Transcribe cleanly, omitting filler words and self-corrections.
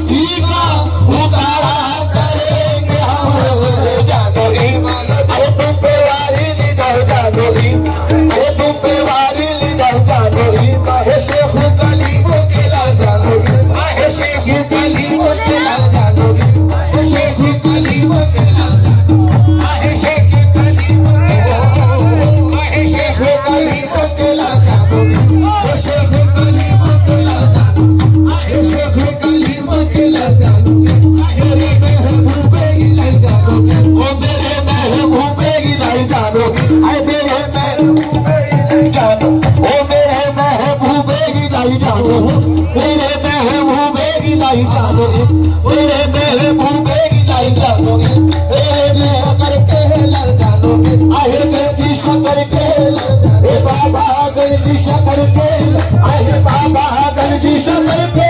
का उतारा करेंगे हम जानोली। अरे तुम पे वारी ली जाओ जानोली, अरे तुम पे वारी ली जाओ जानोली। माहे शेख कलीमों के लाल जानोली, माहे शेख कलीमों के लाल जानोली, माहे शेख कलीमों के लाल जानोली, माहे शेख कलीमों के लाल, माहे शेख कलीमों के लाल जानोली, माहे शेख कलीमों के लाल जानोली, माहे शेख कलीमों के लाल जानोली। माहे रे महबूबे की लाल जानोली, ओ मेरे महबूबे की लाल जानोली, आए मेरे महबूबे की लाल जानो, ओ मेरे महबूबे की लाल जानो, मेरे महबूबे की लाल जानो, मेरे महबूबे की लाल जानो, मेरे में करके लाल जानो, आए गंजी शकर के लाल जानो, बाबा गंजी शकर के, आए बाबा गंजी शकर के